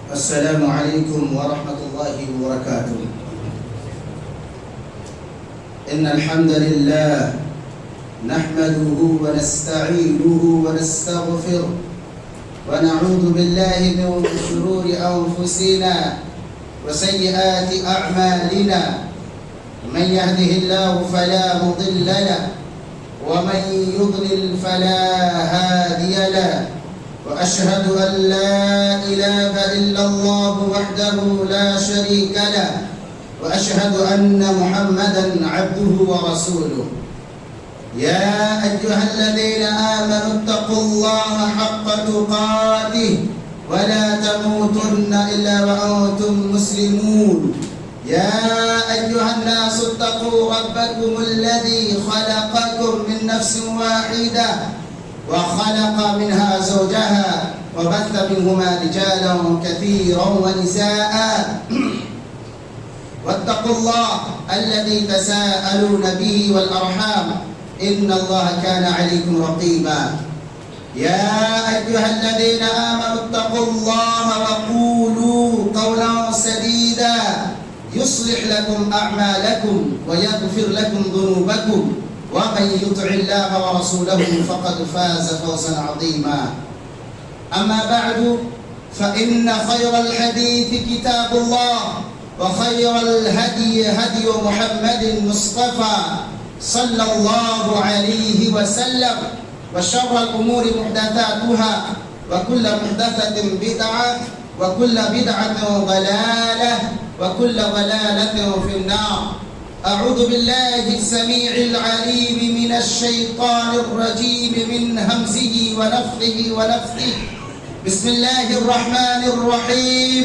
السلام عليكم ورحمة الله وبركاته. إن الحمد لله نحمده ونستعينه ونستغفره ونعوذ بالله من شرور أنفسنا وسيئات أعمالنا. من يهده الله فلا مضل له ومن يضلل فلا هادي له. وأشهد أن لا إله إلا الله وحده لا شريك له وأشهد أن محمدا عبده ورسوله. يا أيها الذين آمنوا اتقوا الله حق تقاته ولا تموتن إلا وأنتم مسلمون. يا أيها الناس اتقوا ربكم الذي خلقكم من نفس واحدة وخلق منها زوجها وبث منهما رجالا كثيرا ونساء واتقوا الله الذي تساءلون به والأرحام إن الله كان عليكم رقيبا. يا أيها الذين آمنوا اتقوا الله وقولوا قولا سديدا يصلح لكم أعمالكم ويغفر لكم ذنوبكم ومن يطع الله ورسوله فقد فاز فوزا عظيما. أما بعد فإن خير الحديث كتاب الله وخير الهدي هدي محمد مصطفى صلى الله عليه وسلم وشر الأمور محدثاتها وكل محدثة بدعة وكل بدعة ضلالة وكل ضلالة في النار. أعوذ بالله السميع العليم من الشيطان الرجيم من همزه ونفخه ونفثه. بسم الله الرحمن الرحيم.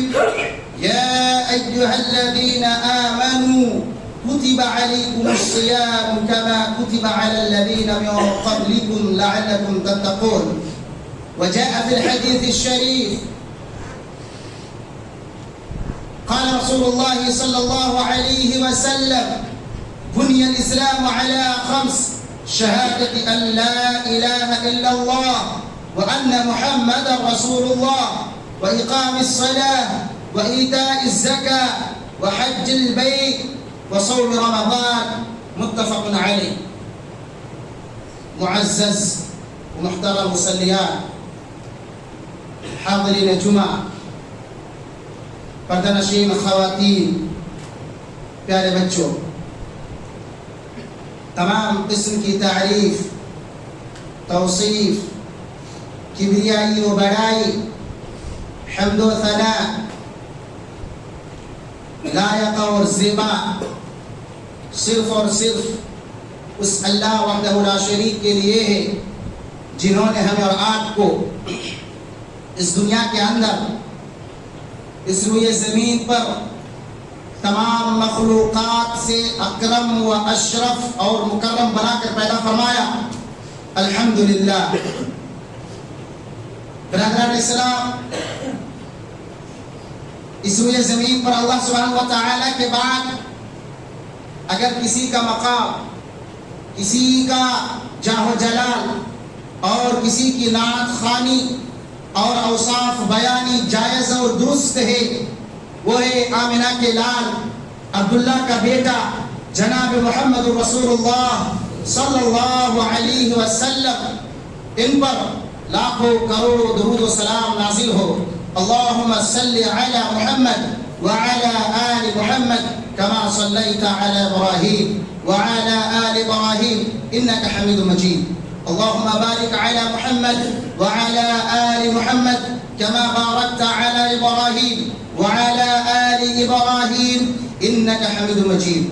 يا أيها الذين آمنوا كتب عليكم الصيام كما كتب على الذين من قبلكم لعلكم تتقون. وجاء في الحديث الشريف قال رسول الله صلى الله عليه وسلم بني الإسلام على 5: شهادة أن لا إله إلا الله وأن محمدا رسول الله وإقام الصلاة وإيتاء الزكاة وحج البيت وصوم رمضان. متفق عليه. معزز ومحترم مسليان حاضرين جمعة پردنشین خواتین پیارے بچوں، تمام قسم کی تعریف، توصیف، کبریائی و بڑائی، حمد و ثناء، لائق اور زیبا صرف اور صرف اس اللہ وحدہ لا شریک کے لیے ہے جنہوں نے ہمیں اور آپ کو اس دنیا کے اندر اس روئے زمین پر تمام مخلوقات سے اکرم و اشرف اور مکرم بنا کر پیدا فرمایا. الحمدللہ. برادران اسلام، اس روئے زمین پر اللہ سبحانہ و تعالی کے بعد اگر کسی کا مقام، کسی کا جاہ و جلال اور کسی کی نعت خوانی اور اوصاف بیانی جائز اور درست ہے، وہ ہے آمنہ کے لال عبداللہ کا بیٹا جناب محمد رسول اللہ صلی اللہ علیہ وسلم. ان پر لاکھوں کروڑوں درود و سلام نازل ہو. اللہم صلی علی محمد وعلی آل محمد کما صلیت علی ابراہیم وعلی آل ابراہیم انک حمید مجید. اللهم بارك على محمد وعلى آل محمد كما باركت على إبراهيم وعلى آل إبراهيم إنك حميد مجيد.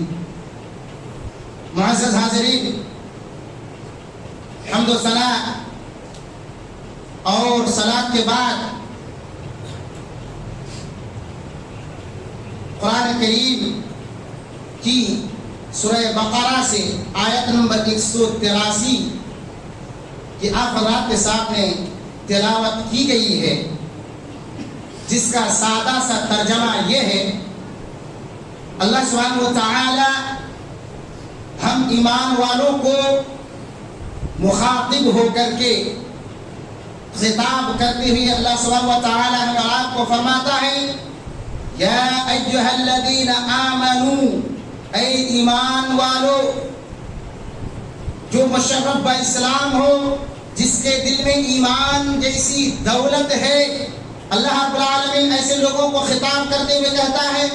معزز حاضرین، حمد و ثناء اور صلاۃ کے بعد قرآن کریم کی سورہ بقرہ سے آیت نمبر 183 کہ آپ حضرات کے سامنے تلاوت کی گئی ہے، جس کا سادہ سا ترجمہ یہ ہے: اللہ سبحانہ و تعالی ہم ایمان والوں کو مخاطب ہو کر کے خطاب کرتے ہوئے اللہ سبحانہ و تعالی ہمیں اور آپ کو فرماتا ہے یا ایھا الذین آمنو، اے ایمان والو، جو مشرف با اسلام ہو، جس کے دل میں ایمان جیسی دولت ہے، اللہ رب العالمین ایسے لوگوں کو خطاب کرتے ہوئے کہتا ہے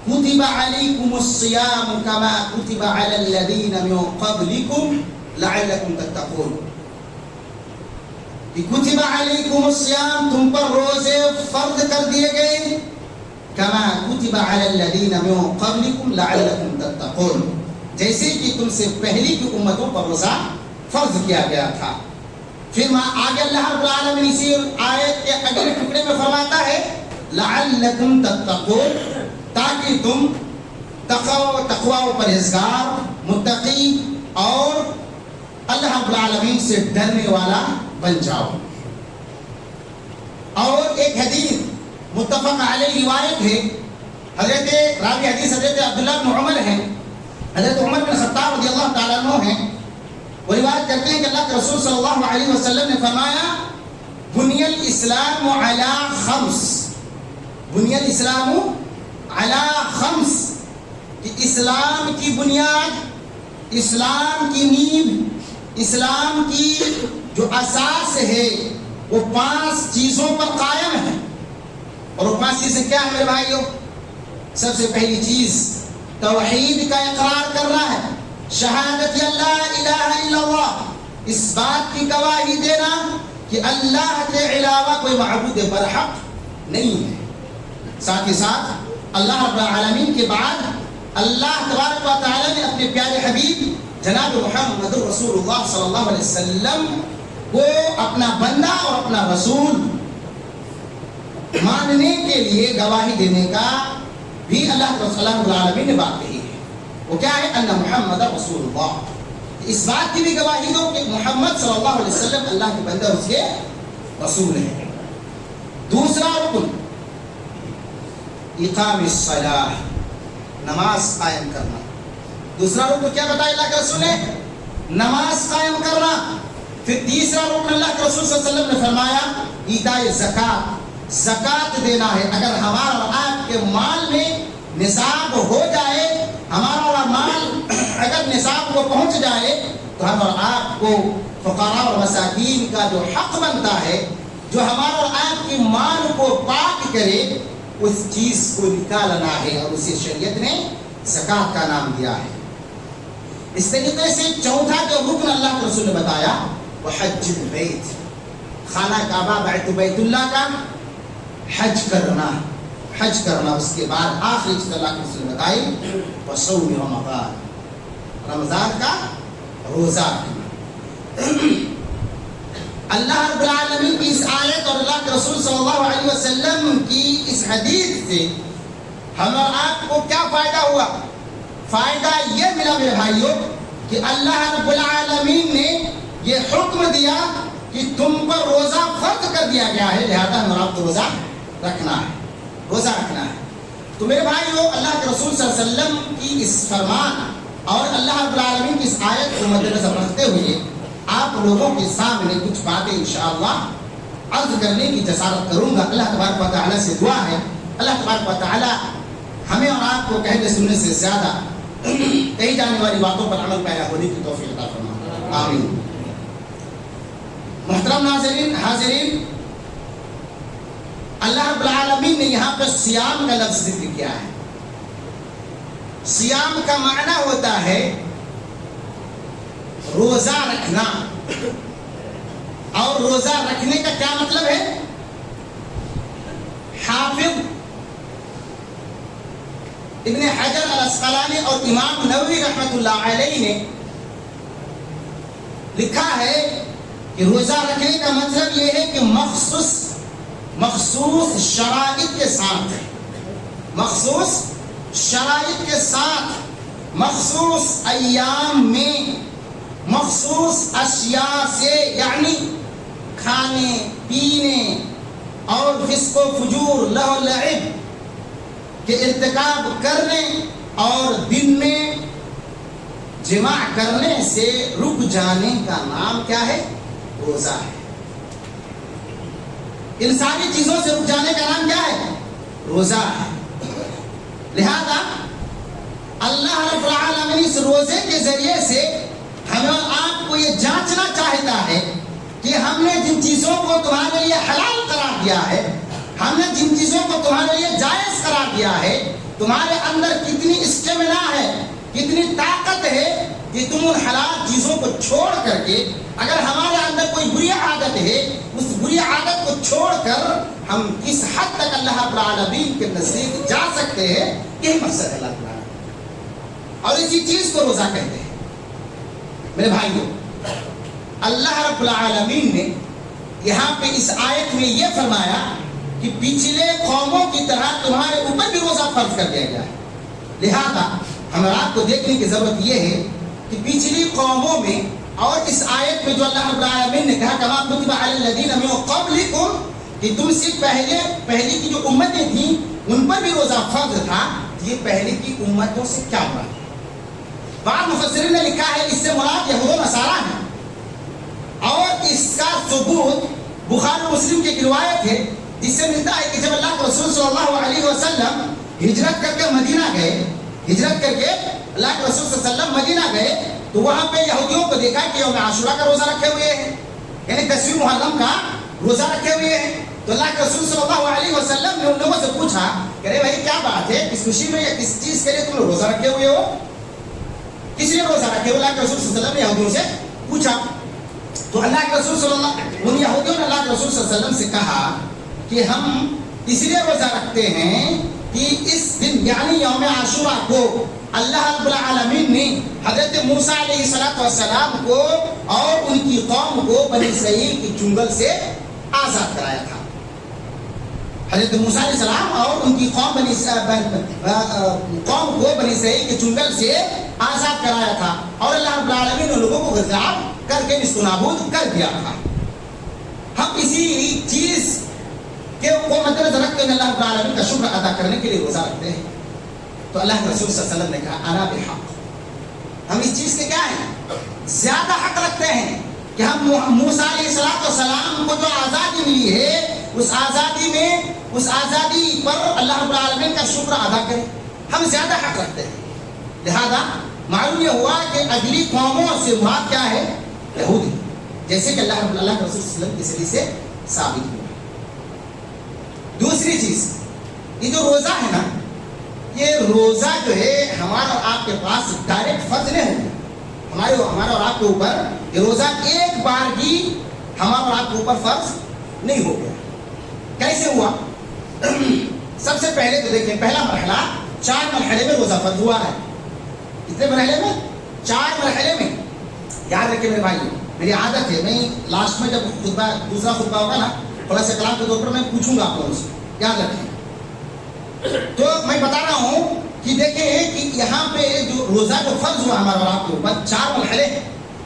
کتب علیکم الصیام کما کتب علی الذین من قبلکم لعلکم تتقون، کہ کتب علیکم الصیام، تم پر روزے فرض کر دیے گئے، کما کتب علی الذین من قبلکم لعلکم تتقون، جیسے کہ تم سے پہلی کی امتوں پر روزہ فرض کیا گیا تھا۔ پھر آگے اللہ رب العالمین اسی آیت کے اگلے ٹکڑے میں فرماتا ہے لعلکم تتقون، تاکہ تم تقوی و پرہیزگار، متقی اور اللہ رب العالمین سے ڈرنے والا بن جاؤ۔ اور ایک حدیث متفق علیہ روایت ہے، حضرت راوی حدیث حضرت عبداللہ بن عمر ہیں، حضرت عمر بن خطاب رضی اللہ تعالیٰ عنہ ہیں، وہ روایت کرتے ہیں کہ اللہ کے رسول صلی اللہ علیہ وسلم نے فرمایا بنی الاسلام علی خمس، بنی الاسلام علی خمس، کہ اسلام کی بنیاد، اسلام کی نیب، اسلام کی جو اساس ہے وہ 5 چیزوں پر قائم ہے۔ اور وہ 5 چیزیں کیا ہیں میرے بھائیوں؟ سب سے پہلی چیز توحید کا اقرار کرنا ہے، شہادت اللہ الہ الا اللہ، اس بات کی گواہی دینا کہ اللہ کے علاوہ کوئی معبود برحق نہیں ہے۔ ساتھ ہی ساتھ اللہ رب العالمین کے بعد اللہ تبارک و تعالی نے اپنے پیارے حبیب جناب محمد رسول اللہ صلی اللہ علیہ وسلم کو اپنا بندہ اور اپنا رسول ماننے کے لیے گواہی دینے کا بھی اللہ رب العالمین نے بات کہی ہے۔ وہ کیا ہے؟ ان محمد رسول اللہ، اس بات کی بھی گواہی دو کہ محمد صلی اللہ علیہ وسلم اللہ کے بندہ اور اس کے رسول ہے۔ دوسرا رکن اقام الصلاۃ، نماز قائم کرنا۔ دوسرا رکن کیا بتایا اللہ کے رسول نے؟ نماز قائم کرنا۔ پھر تیسرا رکن اللہ کے رسول صلی اللہ علیہ وسلم نے فرمایا ایتاء زکات، زکات دینا ہے۔ اگر ہمارا اور آپ کے مال میں نصاب ہو جائے، ہمارا اور مال اگر نصاب کو پہنچ جائے تو ہم اور آپ کو فقراء اور مساکین کا جو حق بنتا ہے، جو ہمارا اور آپ کی مال کو پاک کرے، اس چیز کو نکالنا ہے، اور اسے شریعت نے زکات کا نام دیا ہے۔ اس طریقے سے چوتھا جو رکن اللہ کے رسول نے بتایا وہ حج البیت، خانہ کعبہ بیت اللہ کا حج کرنا، حج کرنا۔ اس کے بعد آخری چیز اللہ کے رسول نے بتائی وصوم رمضان، رمضان کا روزہ رکھنا۔ اللہ رب العالمین کی اس آیت اور اللہ کے رسول صلی اللہ علیہ وسلم کی اس حدیث سے ہم اور آپ کو کیا فائدہ ہوا؟ فائدہ یہ ملا میرے بھائیوں کہ اللہ رب العالمین نے یہ حکم دیا کہ تم پر روزہ فرض کر دیا گیا ہے، لہذا ہم اور آپ کو روزہ رکھنا ہے، روزہ رکھنا ہے۔ تو میرے بھائیوں، اللہ کے رسول صلی اللہ علیہ وسلم کی اس فرمان اور اللہ رب العالمین کی اس آیت کو مد نظر رکھتے ہوئے آپ لوگوں کے سامنے کچھ باتیں انشاءاللہ عرض کرنے کی جسارت کروں گا۔ اللہ تبارک و تعالیٰ سے دعا ہے اللہ تبارک و تعالیٰ ہمیں اور آپ کو کہنے سننے سے زیادہ کہی جانے والی باتوں پر عمل پیرا ہونے کی توفیق عطا فرمائے، آمین۔ محترم ناظرین، حاضرین، اللہ رب العالمین نے یہاں پر صیام کا لفظ ذکر کیا ہے۔ صیام کا معنی ہوتا ہے روزہ رکھنا، اور روزہ رکھنے کا کیا مطلب ہے؟ حافظ ابن حجر الاسقلانی اور امام نووی رحمۃ اللہ علیہ نے لکھا ہے کہ روزہ رکھنے کا مطلب یہ ہے کہ مخصوص شرائط کے ساتھ، مخصوص شرائط کے ساتھ، مخصوص ایام میں، مخصوص اشیاء سے، یعنی کھانے پینے اور فسق و فجور، لہو لعب کے ارتکاب کرنے اور دن میں جماع کرنے سے رک جانے کا نام کیا ہے؟ روزہ ہے۔ ان ساری چیزوں سے رک جانے کا نام کیا ہے؟ روزہ ہے۔ لہذا اللہ رب العالمین اس روزے کے ذریعے سے ہمیں اور آپ کو یہ جانچنا چاہتا ہے کہ ہم نے جن چیزوں کو تمہارے لیے حلال قرار دیا ہے، ہم نے جن چیزوں کو تمہارے لیے جائز قرار دیا ہے، تمہارے اندر کتنی اسٹیمنا ہے، کتنی طاقت ہے کہ تم ان حلال چیزوں کو چھوڑ کر کے، اگر ہمارے اندر کوئی بری عادت ہے اس بری عادت کو چھوڑ کر ہم کس حد تک اللہ رب العالمین کے نزدیک جا سکتے ہیں، یہی مقصد ہے اللہ تعالیٰ، اور اسی چیز کو روزہ کہتے ہیں۔ میرے بھائیوں، اللہ رب العالمین نے یہاں پہ اس آیت میں یہ فرمایا کہ پچھلے قوموں کی طرح تمہارے اوپر بھی روزہ فرض کر دیا گیا ہے۔ لہذا ہمیں آپ کو دیکھنے کی ضرورت یہ ہے کہ پچھلی قوموں میں اور اس آیت میں جو اللہ رب العالمین نے کہا کما کتب علی الذین من قبلکم، کہ تم سے پہلی کی جو امتیں تھیں ان پر بھی روزہ فرض تھا، یہ پہلی کی امتوں سے کیا مراد؟ بعض مفسرین نے لکھا ہے اس سے مراد یہود و نصارہ ہیں، اور اس کا ثبوت بخاری و مسلم کی ایک روایت ہے جس سے ملتا ہے کہ جب اللہ کے رسول صلی اللہ علیہ وسلم ہجرت کر کے مدینہ گئے، ہجرت کر کے اللہ کے رسول صلی اللہ علیہ وسلم مدینہ گئے تو وہاں پہ یہودیوں کو دیکھا کہ یوم عاشورہ کا روزہ رکھے ہوئے ہیں، یعنی 10ویں محرم کا روزہ رکھے ہوئے ہیں۔ تو اللہ کے رسول صلی اللہ علیہ وسلم نے ان لوگوں سے پوچھا کہ ارے بھائی کیا بات ہے، کس خوشی میں یا کس چیز کے لیے تم روزہ رکھے ہوئے ہو، کس لیے روزہ رکھے ہو؟ اللہ کے رسول صلی اللہ علیہ وسلم نے یہودیوں سے پوچھا تو اللہ کے رسول صلی اللہ ان یہودیوں نے اللہ کے رسول صلی اللہ علیہ وسلم سے کہا کہ ہم اس لیے روزہ رکھتے ہیں کہ اس دن یعنی یوم عاشورہ کو اللہ رب العالمین نے حضرت موسیٰ علیہ السلام کو اور ان کی قوم کو بنی اسرائیل کی چنگل سے آزاد کرایا تھا۔ حضرت موسیٰ علیہ السلام اور ان کی قوم کو بنی اسرائیل کے چنگل سے آزاد کرایا تھا، اور اللہ رب العالمین نے لوگوں کو غرق کر کے نست و نابود کر دیا تھا۔ ہم اسی چیز کو مد نظر رکھتے ہیں اللہ رب العالمین کا شکر ادا کرنے کے لیے روزہ رکھتے ہیں۔ تو اللہ کے رسول صلی اللہ علیہ وسلم نے کہا انا بحق، ہم اس چیز کے کیا ہیں؟ زیادہ حق رکھتے ہیں کہ ہم موسیٰ علیہ السلام کو جو آزادی ملی ہے اس آزادی پر اللہ رب العالمین کا شکر ادا کریں، ہم زیادہ حق رکھتے ہیں۔ لہذا معلوم یہ ہوا کہ اگلی قوموں سے مراد کیا ہے؟ یہودی، جیسے کہ اللہ کے رسول صلی اللہ علیہ وسلم کی صحیح سے ثابت ہوا۔ دوسری چیز، یہ جو روزہ ہے نا، یہ روزہ جو ہے ہمارا اور آپ کے پاس ڈائریکٹ فرض نہیں ہوگا، ہمارا اور آپ کے اوپر یہ روزہ ایک بار بھی ہمارا اور آپ کے اوپر فرض نہیں ہو گیا۔ کیسے ہوا؟ سب سے پہلے تو دیکھیں، پہلا مرحلہ 4 مرحلے میں روزہ فرض ہوا ہے۔ کتنے مرحلے میں؟ 4 مرحلے میں۔ یاد رکھیں میرے بھائی، میری عادت ہے میں لاسٹ میں جب دوسرا خطبہ ہوگا نا تھوڑا سا کلام کے طور پر میں پوچھوں گا آپ لوگوں سے، یاد رکھیں۔ تو میں بتا رہا ہوں کہ دیکھیں کہ یہاں پہ جو روزہ جو فرض ہوا ہمارا اور آپ کے اوپر 4 مرحلے۔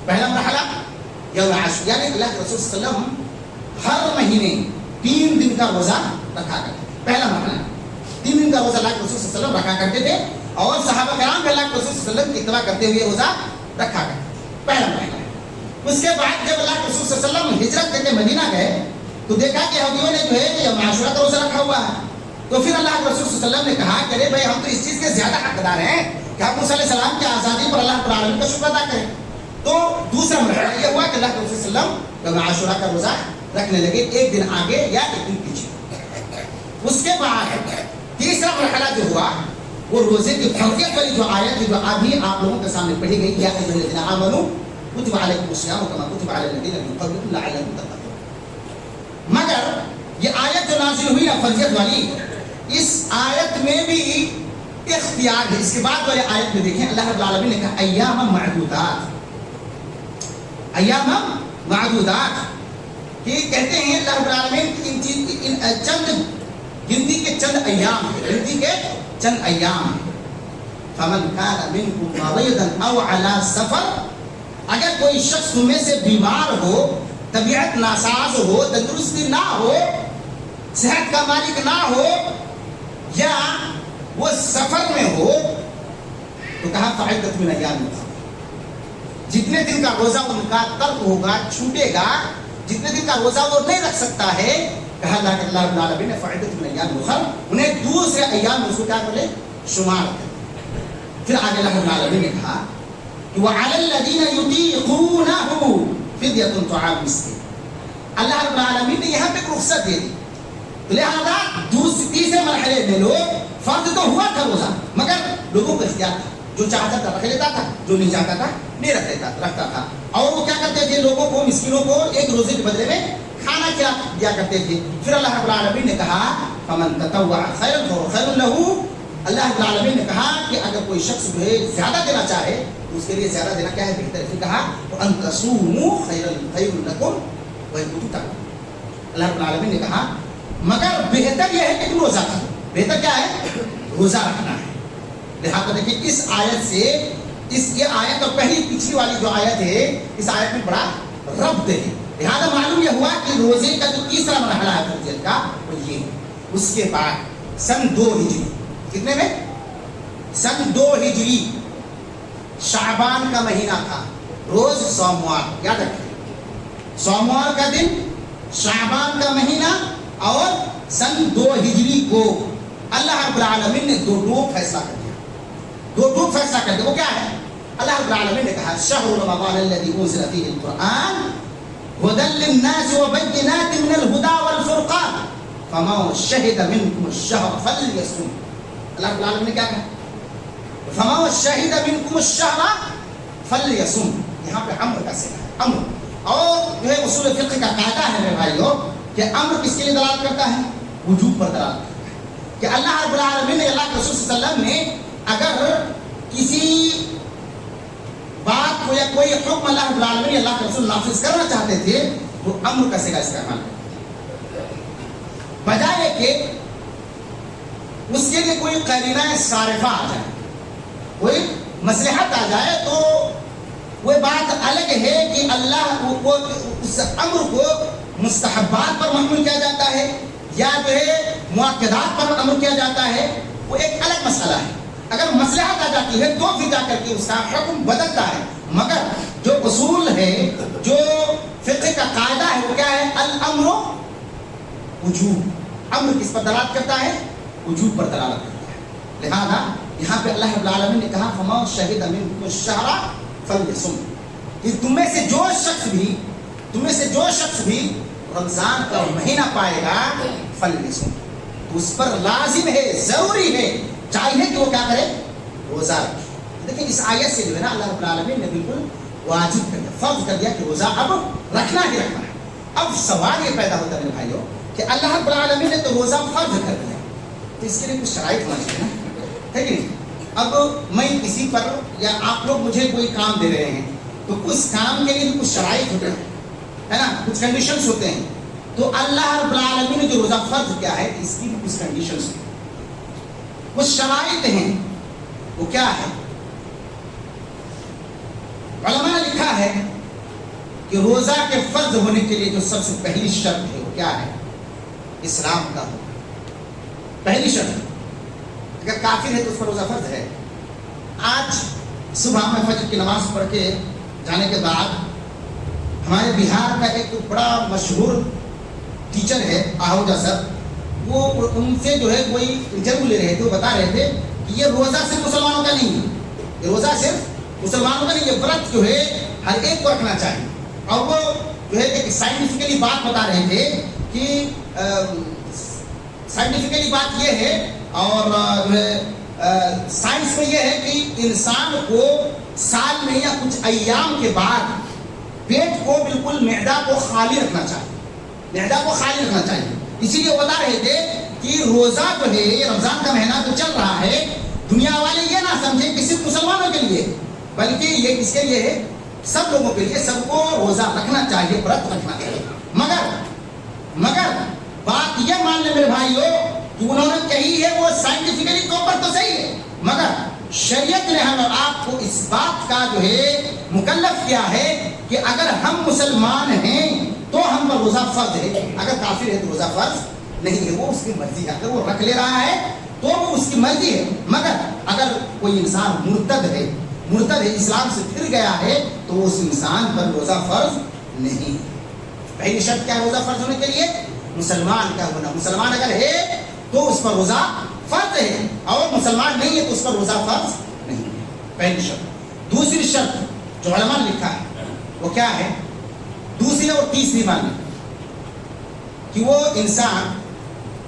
پہلا مرحلہ یوم عاشورہ، یعنی اللہ کے رسول صلی اللہ علیہ وسلم ہر مہینے 3 دن کا روزہ رکھا کرتے تھے۔ پہلا مرحلہ 3 دن کا روزہ اللہ کے رسول صلی اللہ علیہ وسلم رکھا کرتے تھے، اور صحابہ کرام بھی اللہ کے رسول صلی اللہ علیہ وسلم کی اتباع کرتے ہوئے روزہ رکھا کرتے تھے۔ پہلا مرحلہ۔ اس کے بعد جب اللہ کے رسول صلی اللہ علیہ وسلم ہجرت کر کے مدینہ گئے تو دیکھا کہ یہودیوں نے جو ہے کہ یوم عاشورہ کا روزہ رکھا ہوا ہے، تو پھر اللہ کے رسول صلی اللہ علیہ وسلم نے کہا کہ ارے بھائی ہم تو اس چیز کے زیادہ حقدار ہیں کہ ہم موسیٰ علیہ السلام کی آزادی پر اللہ رب العالمین کا شکر ادا کریں۔ تو دوسرا مرحلہ یہ ہوا کہ اللہ کے رسول صلی اللہ علیہ وسلم یوم عاشورہ کا روزہ رکھنے لگے، 1 دن آگے یا 1 دن پیچھے۔ اس کے بعد تیسرا مرحلہ جو ہوا وہ روزے کی فرضیت والی جو آیت جو ابھی آپ لوگوں کے سامنے پڑھی گئی، یا ایھا الذین آمنوا کتب علیکم الصیام کما کتب علی الذین من قبلکم لعلکم تتقون۔ مگر یہ آیت جو نازل ہوئی نا فرضیت والی، اس آیت میں بھی اختیار ہے۔ اس کے بعد والی آیت میں دیکھیں اللہ رب العالمین نے کہا ایام معدودات، ایام معدودات، کہ کہتے ہیں اللہ رب العالمین ان چند گنتی کے چند ایام ہیں، گنتی کے چند ایام ہیں۔ فمن کان منکم مریضا او علی سفر، اگر کوئی شخص تم میں سے بیمار ہو، طبیعت ناساز ہو، تندرستی نہ ہو، صحت کا مالک نہ ہو، یا وہ سفر میں ہو، تو کہا فعدۃ من ایام اخر، جتنے دن کا روزہ ان کا ترک ہوگا، چھوٹے گا، جتنے دن کا روزہ وہ نہیں رکھ سکتا ہے، کہا اللہ رب العالمین نے فعدۃ من ایام اخر، انہیں دوسرے ایام میں اس کو کیا بولے شمار کر۔ پھر آگے اللہ رب العالمین نے کہا کہ وعلی الذین یطیقونہ فدیۃ طعام مسکین، اللہ رب العالمین نے یہاں پہ ایک رخصت دے دی، لہذا تیسرے مرحلے میں لوگ فرض تو ہوا تھا روزہ مگر لوگوں کو اختیار تھا، جو چاہتا تھا رکھ لیتا تھا، جو نہیں چاہتا تھا نہیں رکھتا تھا۔ اور وہ کیا کرتے تھے، لوگوں کو مسکینوں کو ایک روزے کے بدلے میں کھانا کھلا دیا کرتے تھے۔ پھر اللہ رب العالمین نے کہا فمن تطوع خیرا فهو خیر له، اللہ رب العالمین نے کہا کہ اگر کوئی شخص جو ہے زیادہ دینا چاہے تو اس کے لیے زیادہ دینا کیا ہے بہتر ہے۔ پھر کہا وان تصوموا خیر لکم وان کنتم تعلمون، اللہ رب العالمین نے کہا مگر بہتر یہ ہے کہ تم روزہ کرو، بہتر کیا ہے روزہ رکھنا ہے۔ لہٰذا دیکھیں اس آیت سے یہ آیت اور پہلی پچھلی والی جو آیت ہے اس آیت میں بڑا ربط ہے، لہذا معلوم یہ ہوا کہ روزے کا جو تیسرا مرحلہ ہے فرضیت کا وہ یہ ہے۔ اس کے بعد سن 2 ہجری، کتنے میں؟ سن 2 ہجری شعبان کا مہینہ تھا، روز سوموار، یاد رکھیں سوموار کا دن، شعبان کا مہینہ، اور سن 2 ہجری کو اللہ رب العالمین نے دو فیصلہ کر دیا، دو فیصلہ کر دیا۔ وہ کیا ہے؟ اللہ رب العالمین نے کہا شہر رمضان الذی انزل فیہ القرآن هدى للناس وبينات من الهدى والفرقان فمن شهد منكم الشهر فليصم، اللہ رب العالمین نے کیا کہا؟ فمن شهد منكم الشهر فليصم، یہاں پہ امر کا صیغہ ہے، امر، اور جو ہے اصول فقہ کا قاعدہ ہے میرے بھائیو کہ امر کس کے لیے دلالت کرتا ہے؟ وجوب پر دلالت کرتا ہے، کہ اللہ رب العالمین نے، اللہ کے رسول صلی اللہ علیہ وسلم نے اگر کسی بات کو یا کوئی حکم اللہ رب العالمین اللہ کے رسول نافذ کرنا چاہتے تھے وہ امر کا صیغہ استعمال کرتے، بجائے کہ اس کے لیے کوئی قرینہ صارفہ آ جائے، کوئی مصلحت آ جائے تو وہ بات الگ ہے کہ اللہ کو اس امر کو مستحبات پر محمول کیا جاتا ہے یا جو ہے مؤکدات پر امر کیا جاتا ہے، وہ ایک الگ مسئلہ ہے۔ اگر مصلحت آ جاتی ہے تو پھر جا کر کے اس کا حکم بدلتا ہے، مگر جو اصول ہے، جو فقہ کا قاعدہ ہے وہ کیا ہے؟ الامر وجوب، امر کس پر دلالت کرتا ہے؟ وجوب پر دلالت کرتا ہے۔ لہذا یہاں پہ اللہ رب العالمین نے کہا فمن شہد منکم الشہر فلیصم، کہ تم میں سے جو شخص بھی رمضان کا مہینہ پائے گا فلیصم، اس پر لازم ہے، ضروری ہے، چاہیے کہ وہ کیا کرے؟ روزہ رکھے۔ لیکن اس آیت سے جو ہے نا اللہ رب العالمین نے بالکل واجب کر دیا، فرض کر دیا کہ روزہ اب رکھنا ہی رکھنا ہے۔ اب سوال یہ پیدا ہوتا ہے میرے بھائیوں کہ اللہ رب العالمین نے تو روزہ فرض کر دیا تو اس کے لیے کچھ شرائط ہونا چاہیے نا، ہے کہ نہیں؟ اب میں کسی پر یا آپ لوگ مجھے کوئی کام دے رہے ہیں تو اس کام کے لیے بھی کچھ شرائط ہوتے ہیں، ہے نا، کچھ کنڈیشنز ہوتے ہیں، تو اللہ رب العالمین نے جو روزہ فرض کیا ہے اس کی بھی کچھ کنڈیشنز ہیں، کچھ شرائط ہیں۔ وہ کیا ہے؟ علماء نے لکھا ہے کہ روزہ کے فرض ہونے کے لیے جو سب سے پہلی شرط ہے وہ کیا ہے؟ اسلام کا ہو، پہلی شرط۔ اگر کافر ہے تو اس پر روزہ فرض ہے۔ آج صبح میں فجر کی نماز پڑھ کے جانے کے بعد ہمارے بہار کا ایک بڑا مشہور ٹیچر ہے آہوجہ سر، وہ ان سے جو ہے کوئی انٹرویو لے رہے تھے، وہ بتا رہے تھے کہ یہ روزہ صرف مسلمانوں کا نہیں ہے، یہ روزہ صرف مسلمانوں کا نہیں، یہ ورت جو ہے ہر ایک کو رکھنا چاہیے۔ اور وہ جو ہے ایک سائنٹیفکلی بات بتا رہے تھے کہ سائنٹیفکلی بات یہ ہے اور جو ہے سائنس میں یہ ہے کہ انسان کو سال میں یا کچھ ایام کے بعد پیٹ کو بالکل معدہ کو خالی رکھنا چاہیے، معدہ کو خالی رکھنا چاہیے۔ اسی لیے بتا رہے تھے کہ روزہ جو ہے رمضان کا مہینہ جو چل رہا ہے، دنیا والے یہ نہ سمجھے کہ صرف مسلمانوں کے لیے، بلکہ یہ کس کے لیے ہے؟ سب لوگوں کے لیے، سب کو روزہ رکھنا چاہیے، ورت رکھنا چاہیے۔ مگر بات یہ مان لیں میرے بھائیو کہ انہوں نے کہی ہے وہ سائنٹیفکلی طور پر تو صحیح ہے، مگر شریعت نے ہم اور آپ کو اس بات کا جو ہے مکلف کیا ہے کہ اگر ہم مسلمان ہیں تو ہم پر روزہ فرض ہے، اگر کافر ہے تو روزہ فرض نہیں ہے، وہ اس کی مرضی ہے، اگر وہ رکھ لے رہا ہے تو وہ اس کی مرضی ہے۔ مگر اگر کوئی انسان مرتد ہے، اسلام سے پھر گیا ہے تو اس انسان پر روزہ فرض نہیں ہے۔ پہلی شرط کیا ہے روزہ فرض ہونے کے لیے؟ مسلمان کا ہونا. مسلمان اگر ہے تو اس پر روزہ فرض ہے, اور مسلمان نہیں ہے تو اس پر روزہ فرض نہیں ہے. پہلی شرط. دوسری شرط جو علماء نے لکھا ہے وہ کیا ہے؟ دوسری اور تیسری معنی کہ وہ انسان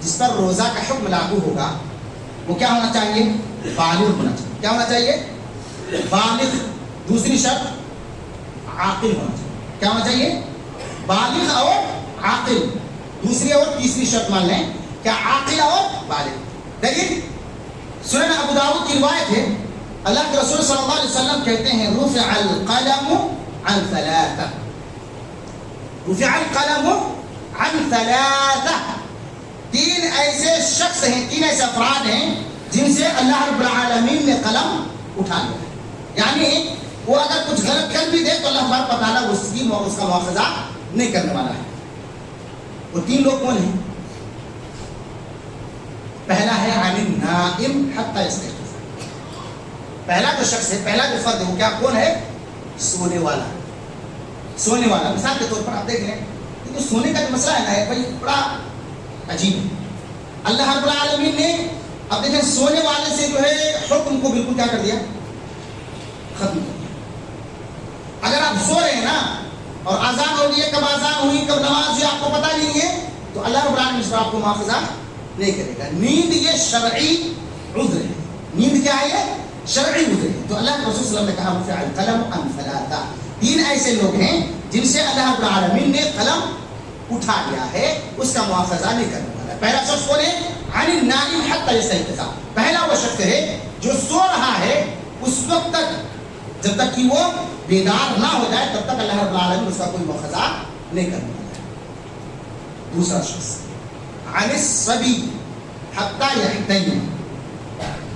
جس پر روزہ کا حکم لاگو ہوگا وہ کیا ہونا چاہیے؟ بالغ ہونا چاہیے. کیا ہونا چاہیے؟ بالغ. دوسری شرط عاقل ہونا چاہیے. کیا ہونا چاہیے؟ بالغ اور عاقل. دوسری اور تیسری شرط مان لیں کیا؟ عاقل اور بالغ. دیکھیں سنن ابو داؤد کی روایت ہے, اللہ کے رسول صلی اللہ علیہ وسلم کہتے ہیں رفع القلم عن ثلاثہ. رفع القلم عن ثلاثہ. تین ایسے شخص ہیں, تین ایسے افراد ہیں جن سے اللہ رب العالمین نے قلم اٹھا لیا. یعنی وہ اگر کچھ غلط کر بھی دے تو اللہ تبارک و تعالیٰ اس کا مواخذہ نہیں کرنے والا ہے. وہ تین لوگ کون ہیں؟ پہلا ہے عن النائم حتی یستيقظ. پہلا جو شخص ہے, پہلا جو فرد ہے وہ کیا کون ہے؟ سونے والا. سونے والا. مثال کے طور پر آپ دیکھ لیں کہ سونے کا جو مسئلہ ہے نا بھائی بڑا عجیب ہے. اللہ رب العالمین نے اب دیکھیں سونے والے سے جو ہے حکم کو بالکل کیا کر دیا؟ ختم کر دیا. اگر آپ سو رہے ہیں نا اور اذان ہو رہی ہے, کب اذان ہوئی کب نماز ہوئی آپ کو پتہ نہیں ہے, تو اللہ رب العالمین اس پر آپ کو مواخذہ نہیں کرے گا. نیند یہ شرعی عذر ہے. نیند کیا ہے؟ یہ شرعی عذر ہے. تو اللہ کے رسول صلی اللہ علیہ وسلم نے کہا رفع القلم عن ثلاثہ. تین ایسے لوگ ہیں جن سے اللہ رب العالمین نے قلم اٹھا لیا ہے, اس کا مواخذہ نہیں کرنے والا. پہلا شخص کون ہے؟ عن النائم حتی یستيقظ. پہلا وہ شخص ہے جو سو رہا ہے اس وقت تک, جب تک کہ وہ بیدار نہ ہو جائے تب تک اللہ رب العالمین اس کا کوئی مواخذہ نہیں کرنے والا ہے. دوسرا شخص عن الصبی حتی یحتلم.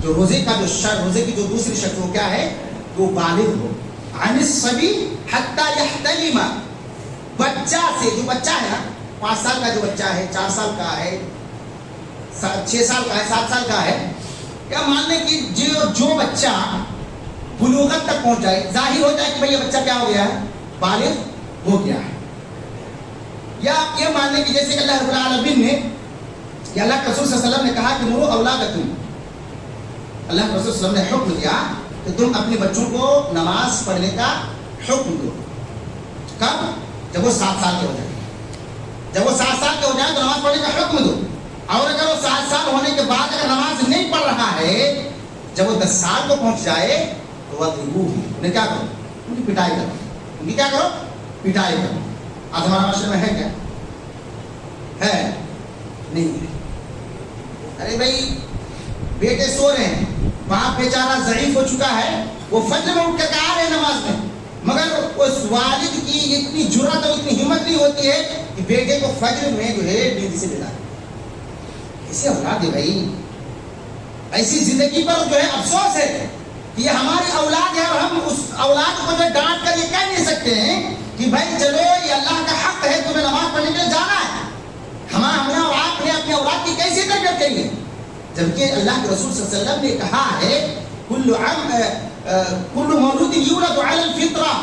جو روزے کا روزے کی جو دوسری شخص وہ کیا ہے؟ وہ بالغ ہو. عن الصبی حتی یحتلم. بچہ سے, جو بچہ ہے نا 5 سال کا جو بچہ ہے, 4 سال کا ہے, 6 سال کا ہے, 7 سال کا ہے, کیا مان لیں کہ جو بچہ بلوغت تک پہنچ جائے, ظاہر ہو جائے کہ بھئی یہ بچہ کیا ہو گیا ہے؟ بالغ ہو گیا ہے. یا آپ یہ مان لیں کہ جیسے کہ اللہ رب العالمین نے, یا اللہ کے رسول صلی اللہ علیہ وسلم نے کہا کہ مروا اولادکم. اللہ کے رسول صلی اللہ علیہ وسلم نے حکم دیا کہ تم اپنے بچوں کو نماز پڑھنے کا حکم دو. کب؟ جب وہ 7 سال کے ہو جائیں. جب وہ 7 سال کے ہو جائیں تو نماز پڑھنے کا حکم دو. اور اگر وہ 7 سال ہونے کے بعد اگر نماز نہیں پڑھ رہا ہے, جب وہ 10 سال کو پہنچ جائے تو وَضْرِبُوهُ. انہیں کیا کرو؟ ان کی پٹائی کرو. ان کی کیا کرو؟ پٹائی کرو. آج ہمارا معاشرے میں ہے کیا؟ ہے نہیں ہے. ارے بھائی بیٹے سو رہے ہیں, باپ بیچارہ ضعیف ہو چکا ہے, وہ فجر میں اٹھ کر آ رہے ہیں نماز میں, مگر اس والد کی اتنی جرأت اور اتنی ہمت نہیں ہوتی ہے کہ بیٹے کو فجر میں جو ہے نیند سے جگائے. ایسے اولاد ہے بھائی, ایسی زندگی پر جو ہے افسوس ہے کہ یہ ہماری اولاد ہے, اور ہم اس اولاد کو جو ڈانٹ کر یہ کہہ نہیں سکتے ہیں کہ بھائی چلو یہ اللہ کا حق ہے, تمہیں نماز پڑھنے کے لیے جانا ہے. ہم نے اور آپ نے اپنے اولاد کی کیسی تربیت کی ہے, جبکہ اللہ کے رسول صلی اللہ علیہ وسلم نے کہا ہے کل مولود یولد علی الفطرہ,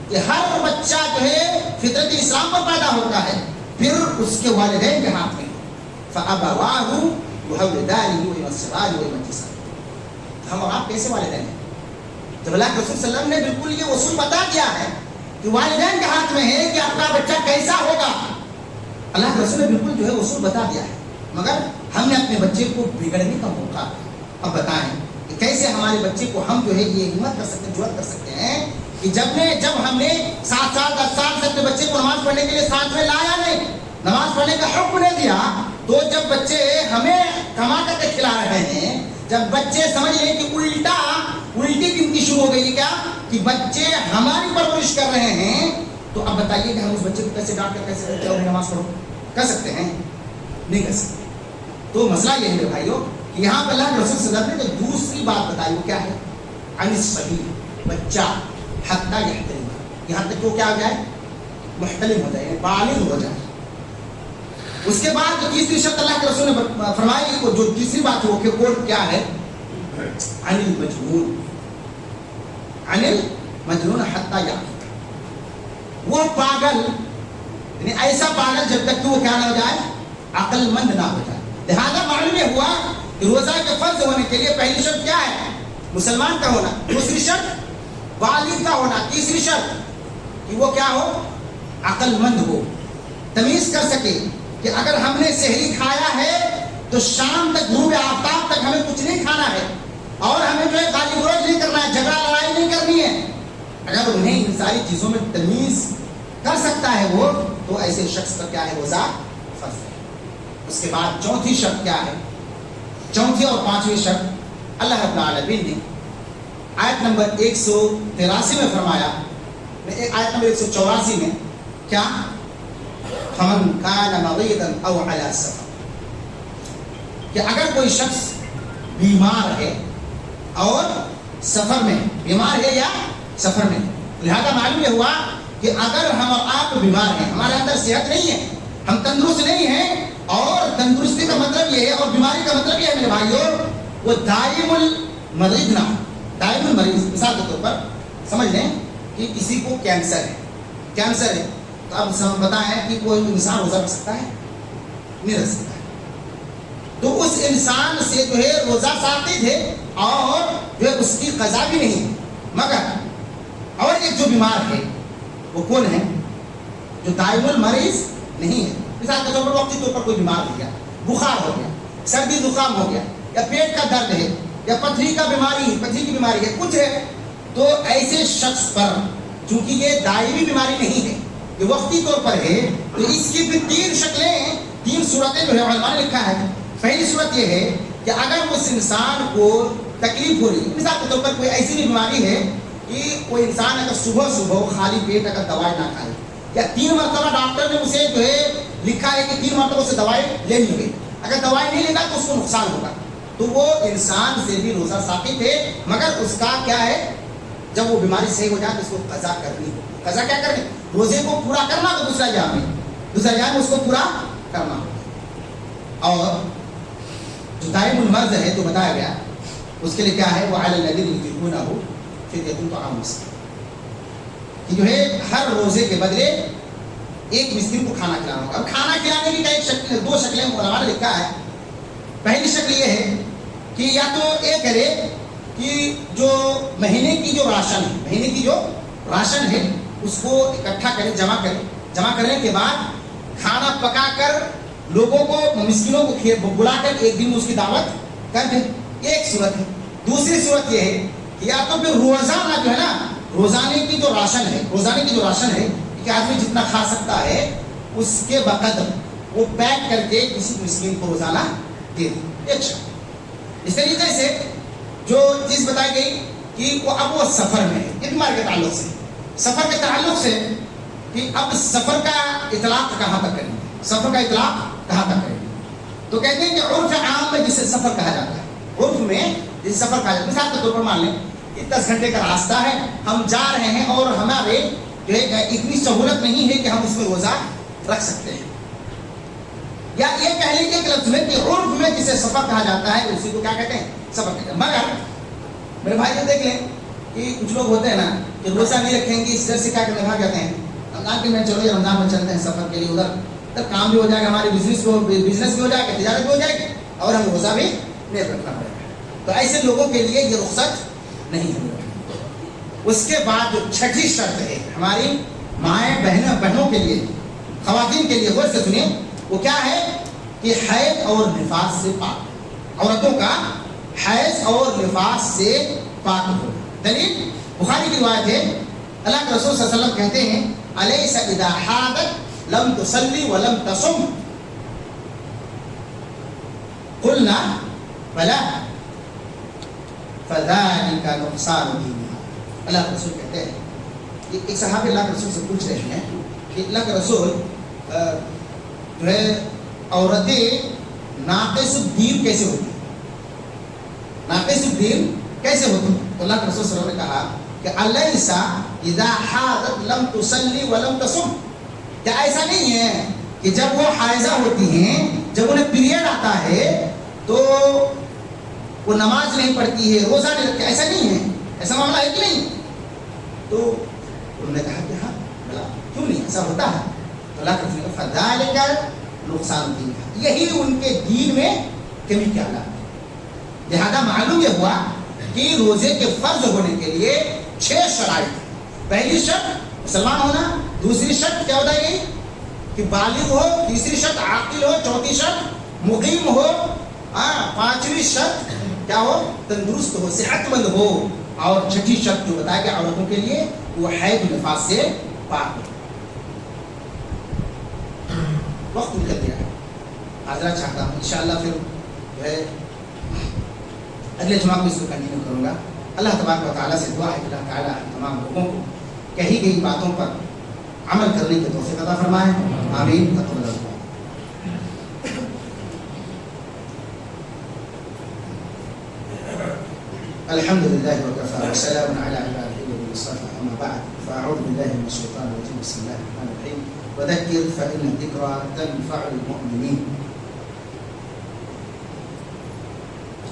کہ ہر بچہ جو ہے فطرت اسلام پر پیدا ہوتا ہے, پھر اس کے والدین کے ہاتھ میں. فابواہ یحودانہ وینصرانہ ویمجسانہ. ہم اور آپ کیسے والدین ہیں؟ جب اللہ کے رسول صلی اللہ علیہ وسلم نے بالکل یہ اصول بتا دیا ہے کہ والدین کے ہاتھ میں ہے کہ آپ کا بچہ کیسا ہوگا, اللہ کے رسول نے بالکل جو ہے اصول بتا دیا ہے, مگر ہم نے اپنے بچے کو بگڑنے کا موقع. اب بتائیں کہ کیسے ہمارے بچے کو ہم جو ہے یہ ہمت کر سکتے ہیں, جرأت کر سکتے ہیں کہ جب ہم نے 7 سال 10 سال سے اپنے بچے کو نماز پڑھنے کے لیے ساتھ میں لایا نہیں, نماز پڑھنے کا حکم نہیں دیا, تو جب بچے ہمیں کما کر کے کھلا رہے ہیں, جب بچے سمجھ لیں کہ الٹی گنتی شروع ہو گئی ہے کیا, کہ بچے ہماری پرورش کر رہے ہیں, تو اب بتائیے کہ ہم اس بچے کو کیسے ڈانٹ کر کیسے کہتے ہیں نماز پڑھو؟ کر سکتے ہیں؟ نہیں کر سکتے. تو مسئلہ یہ ہے بھائیو کہ یہاں پر اللہ کے رسول صلی اللہ علیہ وسلم نے جو دوسری بات بتائی وہ کیا ہے؟ عن الصبی, بچہ حتی یحتلم, یہاں تک وہ کیا ہو جائے؟ محتلم ہو جائے, بالغ ہو جائے. اس کے بعد جو تیسری شرط اللہ کے رسول نے فرمائی, وہ جو تیسری بات ہے وہ کیا ہے؟ عن المجنون. عن المجنون حتی یعقل. وہ پاگل یعنی ایسا پاگل جب تک کہ وہ کیا نہ ہو جائے، عقل مند نہ ہو جائے. لہٰذا معلوم یہ ہوا کہ روزہ کے فرض ہونے کے لیے پہلی شرط کیا ہے؟ مسلمان کا ہونا. دوسری شرط والد کا ہونا. تیسری شرط کہ وہ کیا ہو؟ عقل مند ہو، تمیز کر سکے کہ اگر ہم نے سحری کھایا ہے تو شام تک، غروب آفتاب تک ہمیں کچھ نہیں کھانا ہے، اور ہمیں جو ہے گالی گلوچ نہیں کرنا ہے، جھگڑا لڑائی نہیں کرنی ہے. اگر انہیں ان ساری چیزوں میں تمیز کر سکتا ہے وہ، تو ایسے شخص کا کیا ہے؟ روزہ فرض ہے. اس کے بعد چوتھی شرط کیا ہے؟ چوتھی اور پانچویں شرط اللہ رب العالمین نے آیت نمبر 183 میں فرمایا، آیت نمبر 184 میں کیا؟ فمن کان مریضا او علی سفر، کہ اگر کوئی شخص بیمار ہے اور سفر میں، بیمار ہے یا سفر میں. لہذا معلوم یہ ہوا کہ اگر ہم اور آپ بیمار ہیں، ہمارے اندر صحت نہیں ہے، ہم تندرست نہیں ہیں، اور تندرستی کا مطلب یہ ہے اور بیماری کا مطلب یہ ہے میرے بھائیوں، وہ دائم المریض نہ ہو. دائم المریض مثال کے طور پر سمجھ لیں کہ کسی کو کینسر ہے، کینسر ہے، تو اب ہم بتائیں کہ کوئی انسان روزہ رکھ سکتا ہے؟ نہیں رکھ سکتا ہے. تو اس انسان سے جو ہے روزہ ساقط ہے اور جو ہے اس کی قضا بھی نہیں ہے. مگر اور ایک جو بیمار ہے وہ کون ہے؟ جو دائم المریض نہیں ہے. مثال کے طور پر وقتی طور پر کوئی بیمار ہو گیا، بخار ہو گیا، سردی زکام ہو گیا، یا پیٹ کا درد ہے، یا پتھری کا بیماری ہے، پتھری کی بیماری ہے، کچھ ہے، تو ایسے شخص پر چونکہ یہ دائمی بیماری نہیں ہے، یہ وقتی طور پر ہے، تو اس کی بھی تین شکلیں، تین صورتیں جو ہے علماء نے لکھا ہے. پہلی صورت یہ ہے کہ اگر اس انسان کو تکلیف ہو رہی ہے، مثال کے طور پر کوئی ایسی بیماری ہے کہ کوئی انسان اگر صبح صبح خالی پیٹ اگر دوائی نہ کھائے، یا 3 مرتبہ ڈاکٹر نے اسے جو ہے لکھا ہے کہ 3 مرتبہ اسے دوائی لینی ہے، اگر دوائی نہیں لے گا تو اس کو نقصان ہوگا، تو وہ انسان سے بھی روزہ ثابت ہے. مگر اس کا کیا ہے؟ جب وہ بیماری صحیح ہو جائے تو اس کو قضا کرنی ہو. قضا کیا کرنی؟ روزے کو پورا کرنا تو دوسرا جہاں میں اس کو پورا کرنا ہو. اور جو دائم المرض ہے جو بتایا گیا، اس کے لیے کیا ہے؟ وَعَلَى الَّذِينَ يُطِيقُونَهُ فِدْيَةٌ طَعَامُ مِسْكِينٍ، کہ جو ہے ہر روزے کے بدلے ایک مسکین کو کھانا کھلانا ہوگا. اب کھانا کھلانے کی ایک شکل، 2 شکلیں علماء نے لکھا ہے. پہلی شکل یہ ہے کہ یا تو یہ کرے کہ جو مہینے کی جو راشن ہے اس کو اکٹھا کرے، جمع کرنے کے بعد کھانا پکا کر لوگوں کو، مسکینوں کو بلا کر ایک دن اس کی دعوت کر دے. ایک صورت ہے. دوسری صورت یہ ہے کہ یا تو پھر روزانہ جو ہے نا، روزانے کی جو راشن ہے کہ آدمی جتنا کھا سکتا ہے اس کے بقدر وہ پیک کر کے کسی مسکین کو روزانہ دے دے. اچھا، اس طریقے سے جو چیز بتائی گئی کہ وہ سفر میں ہے، یہ بیمار کے تعلق سے، سفر کے تعلق سے کہ اب سفر کا اطلاق کہاں تک کریں گے، سفر کا اطلاق کہاں تک کریں گے. تو کہتے ہیں کہ عرف عام میں جسے سفر کہا جاتا ہے، عرف میں جسے سفر کہا جاتا ہے. مثال کے طور پر مان لیں کہ 10 گھنٹے کا راستہ ہے، ہم جا رہے ہیں اور ہمارے جو ہے اتنی سہولت نہیں ہے کہ ہم اس میں روزہ رکھ سکتے ہیں. یا یہ کہہ لیجیے کہ لفظ میں کہ عرف میں جسے سفر کہا جاتا ہے اسی کو کیا کہتے ہیں؟ سفر کہتے ہیں. مگر میرے بھائی کو دیکھ لیں کہ کچھ لوگ ہوتے ہیں نا کہ روزہ نہیں رکھیں گے، اس طرح سے کیا کرتے ہیں، کہتے ہیں رمضان کے میں چلو یہ رمضان میں چلتے ہیں سفر کے لیے، ادھر کام بھی ہو جائے گا، ہماری بزنس بھی ہو جائے گا، تجارت بھی ہو جائے گی، اور ہم روزہ بھی نہیں رکھنا پڑے گا. تو ایسے لوگوں کے لیے یہ رخصت نہیں ہے. اس کے بعد جو چھٹی شرط ہے ہماری مائیں بہنوں کے لیے، خواتین کے لیے، غور سے سنیں، وہ کیا ہے کہ حیض اور نفاس سے پاک، عورتوں کا حیض اور نفاس سے پاک ہو. دلیل بخاری کی روایت ہے، اللہ کے رسول صلی اللہ علیہ وسلم کہتے ہیں الیس اذا حاضت لم تصلی ولم تصم، قلنا بلا فذلك نقصان دینها. اللہ کے رسول کہتے ہیں، ایک صحابی اللہ کے رسول سے پوچھ رہے ہیں کہ اللہ کے رسول جو ہے عورتیں ناقص الدین کیسے ہوتی ہیں، ناقص الدین کیسے ہوتی ہیں؟ تو اللہ کے رسول صلی اللہ علیہ وسلم نے کہا کہ الیس اذا حاضت لم تصلی ولم تصم، کیا ایسا نہیں ہے کہ جب وہ حائضہ ہوتی ہیں، جب انہیں پیریڈ آتا ہے تو وہ نماز نہیں پڑھتی ہے، روزہ نہیں رکھتی، ایسا نہیں ہے، ایسا معاملہ ہے کہ نہیں؟ تو انہوں نے کہا کہ ہاں بلا کیوں نہیں، ایسا ہوتا ہے. اللہ کرتے ہیں فَذَلِكَ نقصان دین، یہی ان کے دین میں کمی کی علامت ہے۔ لہذا معلوم یہ ہوا کہ روزے کے فرض ہونے کے لیے 6 شرائط۔ پہلی شرط مسلمان ہونا، دوسری شرط کیا ہوتا ہے کہ بالغ ہو، تیسری شرط عاقل ہو، چوتھی شرط مقیم ہو، پانچویں شرط کیا ہو تندرست ہو، صحت مند ہو، اور چھٹی شرط جو بتایا کہ عورتوں کے لیے وہ حیض و نفاس سے پاک ہو۔ وقت نکل گیا ہے، حاضرہ چاہتا ہوں انشاءاللہ پھر جو ہے اگلے جمعہ میں اس کو کنٹینیو کروں گا۔ اللہ تبارک و تعالیٰ سے دعا ہے کہ اللہ تعالیٰ تمام لوگوں کو کہی گئی باتوں پر عمل کرنے کی توفیق عطا فرمائے، آمین۔ تقبل اللہ۔ الحمد لله وكفى وسلام على عباده الذين اصطفى، اما بعد فاعوذ بالله من الشيطان الرجيم، بسم الله الرحمن الرحيم، وذكر فان الذكرى تنفع المؤمنين۔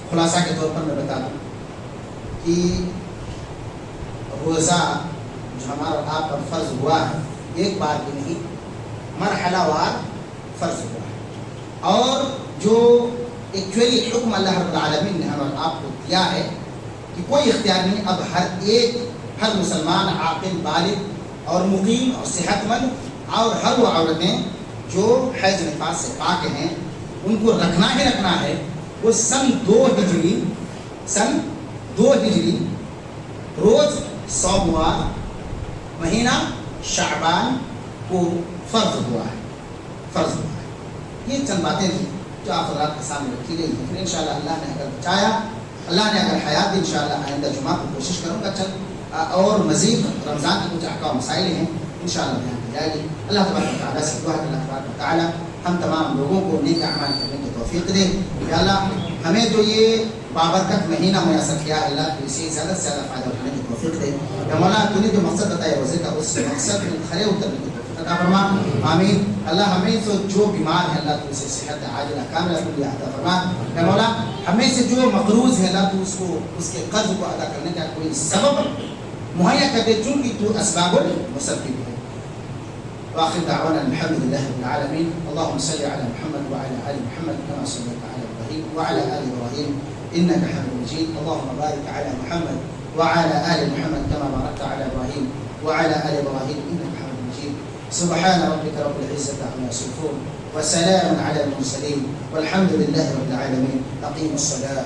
خلاصہ کے طور پر میں بتا دوں کہ روزہ جو ہمارا آپ پر فرض ہوا ہے ایک بار بھی نہیں، مرحلہ وار فرض ہوا ہے، اور جو ایکچولی حکم اللہ رب العالمین نے ہم اور آپ کو دیا ہے کہ کوئی اختیار نہیں، اب ہر مسلمان عاقل بالغ اور مقیم اور صحت مند اور ہر وہ عورتیں جو حیض نفاس سے پاک ہیں ان کو رکھنا ہی رکھنا ہے۔ وہ سن 2 ہجری روز سوموار مہینہ شعبان کو فرض ہوا ہے۔ یہ چند باتیں تھیں جو آپ حضرات کے سامنے رکھی گئی ہیں۔ پھر انشاءاللہ اللہ نے اگر بچایا، اللہ نے اگر حیات دی، انشاءاللہ آئندہ جمعہ کو کوشش کروں گا چند اور مزید رمضان کے کچھ احکام مسائل ہیں انشاءاللہ بیان کی جائے گی۔ اللہ تبارک و تعالیٰ سے دعا ہے کہ اللہ تبارک و تعالیٰ ہم تمام لوگوں کو نیک اعمال کرنے کی توفیق دے۔ یا اللہ ہمیں جو یہ بابرکت مہینہ میسر کیا، اللہ تو اسے زیادہ سے زیادہ فائدہ اٹھانے کی توفیق دے۔ یا مولا تو نے جو مقصد بتایا روزے کا، اس مقصد میں کھڑے اترنے کی توفیق عطا فرما، آمین۔ اللہ ہمیں سے جو بیمار ہے اللہ تو اسے صحت عاجلہ کاملہ عطا فرما۔ یا مولا ہمیں سے جو مقروض ہے اللہ تو اس کے قرض کو ادا کرنے کا کوئی سبب مہیا کر دے، چونکہ تو اسباب المسبب ہے۔ واخر دعوانا الحمد لله رب العالمين، اللهم صل على محمد وعلى ال محمد كما صليت على ابراهيم وعلى ال ابراهيم انك حميد مجيد، اللهم بارك على محمد وعلى ال محمد كما باركت على ابراهيم وعلى ال ابراهيم انك حميد مجيد۔ سبحان ربك رب العزة عما يصفون وسلام على المرسلين والحمد لله رب العالمين۔ اقيموا الصلاة